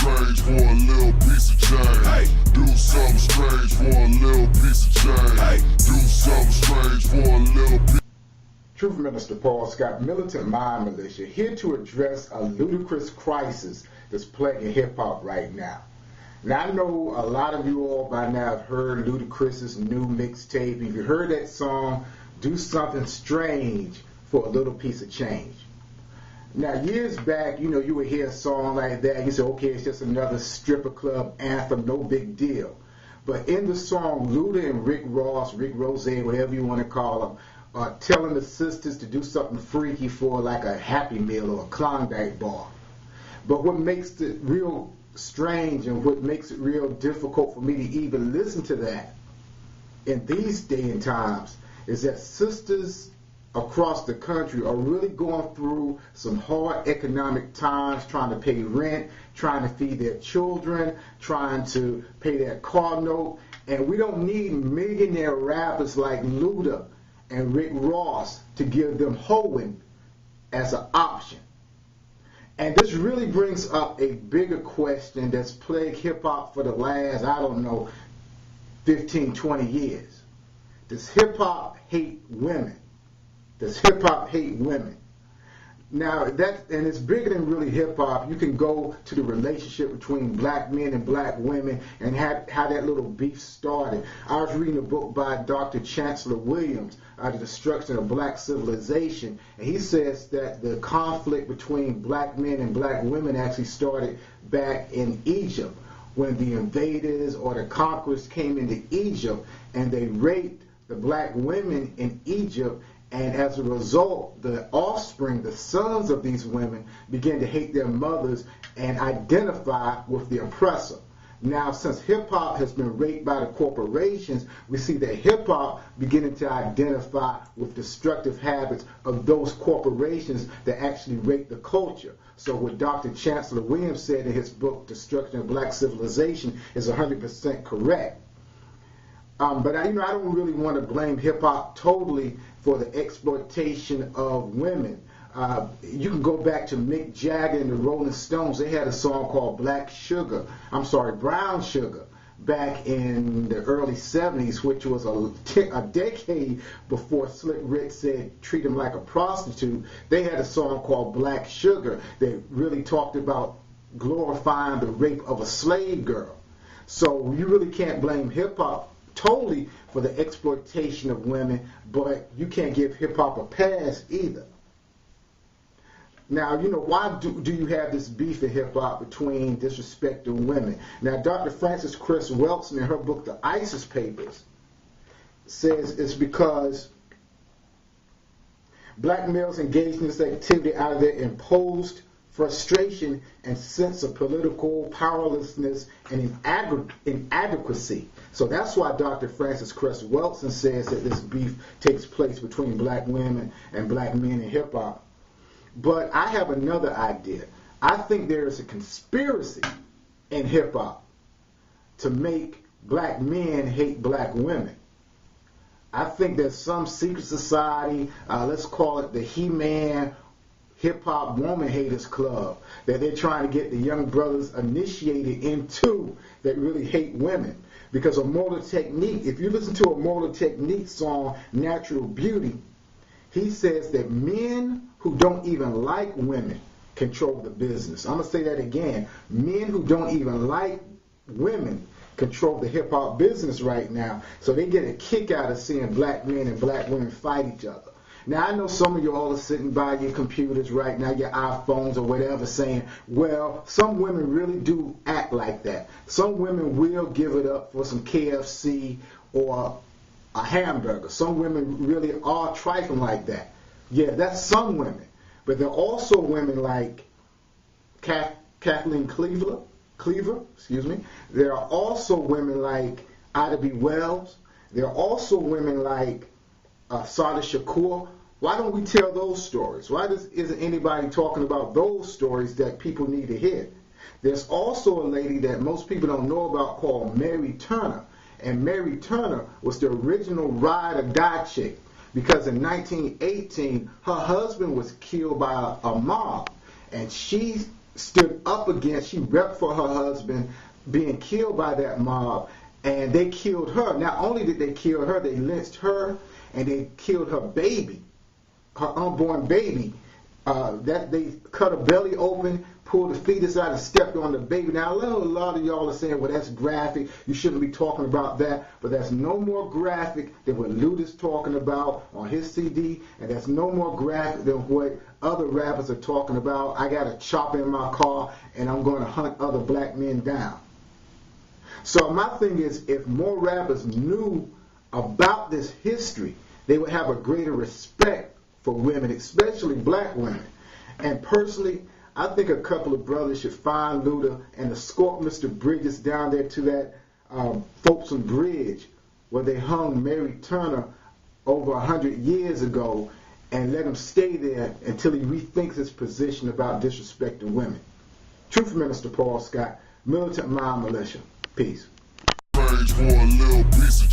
strange for a little piece of change. Hey. Do something strange for a little piece of change. Hey. Do something strange for a little piece. Truth Minister Paul Scott, Militant Mind Militia, here to address a ludicrous crisis that's plaguing hip-hop right now. Now, I know a lot of you all by now have heard Ludacris's new mixtape. If you heard that song, Do Something Strange for a Little Piece of Change. Now, years back, you would hear a song like that. You say, okay, it's just another stripper club anthem, no big deal. But in the song, Luda and Rick Ross, Rick Rose, whatever you want to call them, are telling the sisters to do something freaky for like a Happy Meal or a Klondike bar. But what makes it real strange and what makes it real difficult for me to even listen to that in these day and times is that sisters across the country are really going through some hard economic times, trying to pay rent, trying to feed their children, trying to pay their car note. And we don't need millionaire rappers like Luda and Rick Ross to give them hoeing as an option. And this really brings up a bigger question that's plagued hip-hop for the last, 15, 20 years. Does hip-hop hate women? Does hip-hop hate women? Now, and it's bigger than really hip-hop. You can go to the relationship between black men and black women and how that little beef started. I was reading a book by Dr. Chancellor Williams, The Destruction of Black Civilization, and he says that the conflict between black men and black women actually started back in Egypt when the invaders or the conquerors came into Egypt and they raped the black women in Egypt. And as a result, the offspring, the sons of these women, began to hate their mothers and identify with the oppressor. Now, since hip-hop has been raped by the corporations, we see that hip-hop beginning to identify with destructive habits of those corporations that actually rape the culture. So what Dr. Chancellor Williams said in his book, Destruction of Black Civilization, is 100% correct. But I don't really want to blame hip-hop totally for the exploitation of women. You can go back to Mick Jagger and the Rolling Stones. They had a song called Brown Sugar, back in the early 70s, which was a decade before Slick Rick said treat him like a prostitute. They had a song called Black Sugar that really talked about glorifying the rape of a slave girl. So you really can't blame hip-hop totally for the exploitation of women, but you can't give hip-hop a pass either. Now, why do you have this beef in hip-hop between disrespecting women? Now, Dr. Frances Cress Welsing, in her book, The ISIS Papers, says it's because black males engage in this activity out of their imposed frustration and sense of political powerlessness and inadequacy. So that's why Dr. Frances Cress Welsing says that this beef takes place between black women and black men in hip-hop. But I have another idea. I think there is a conspiracy in hip-hop to make black men hate black women. I think there's some secret society, let's call it the He-Man Hip-Hop Woman Haters Club, that they're trying to get the young brothers initiated into that really hate women. Because Immortal Technique, if you listen to Immortal Technique song, Natural Beauty, he says that men who don't even like women control the business. I'm going to say that again. Men who don't even like women control the hip-hop business right now. So they get a kick out of seeing black men and black women fight each other. Now, I know some of you all are sitting by your computers right now, your iPhones or whatever, saying, well, some women really do act like that. Some women will give it up for some KFC or a hamburger. Some women really are trifling like that. Yeah, that's some women. But there are also women like Kathleen Cleaver. There are also women like Ida B. Wells. There are also women like Sada Shakur. Why don't we tell those stories? Why isn't anybody talking about those stories that people need to hear? There's also a lady that most people don't know about called Mary Turner. And Mary Turner was the original ride or die chick, because in 1918 her husband was killed by a mob, and she stood up against, she repped for her husband being killed by that mob, and they killed her. Not only did they kill her, they lynched her, and they killed her baby, her unborn baby. That they cut her belly open, pulled the fetus out, and stepped on the baby. Now, I know a lot of y'all are saying, well, that's graphic. You shouldn't be talking about that. But that's no more graphic than what Luda's talking about on his CD, and that's no more graphic than what other rappers are talking about. I got a chopper in my car, and I'm going to hunt other black men down. So my thing is, if more rappers knew about this history, they would have a greater respect for women, especially black women. And personally, I think a couple of brothers should find Luda and escort Mr. Bridges down there to that Folsom Bridge where they hung Mary Turner over 100 years ago, and let him stay there until he rethinks his position about disrespecting women. Truth, Minister Paul Scott, Militant Mind Militia. Peace. Strange for a little piece of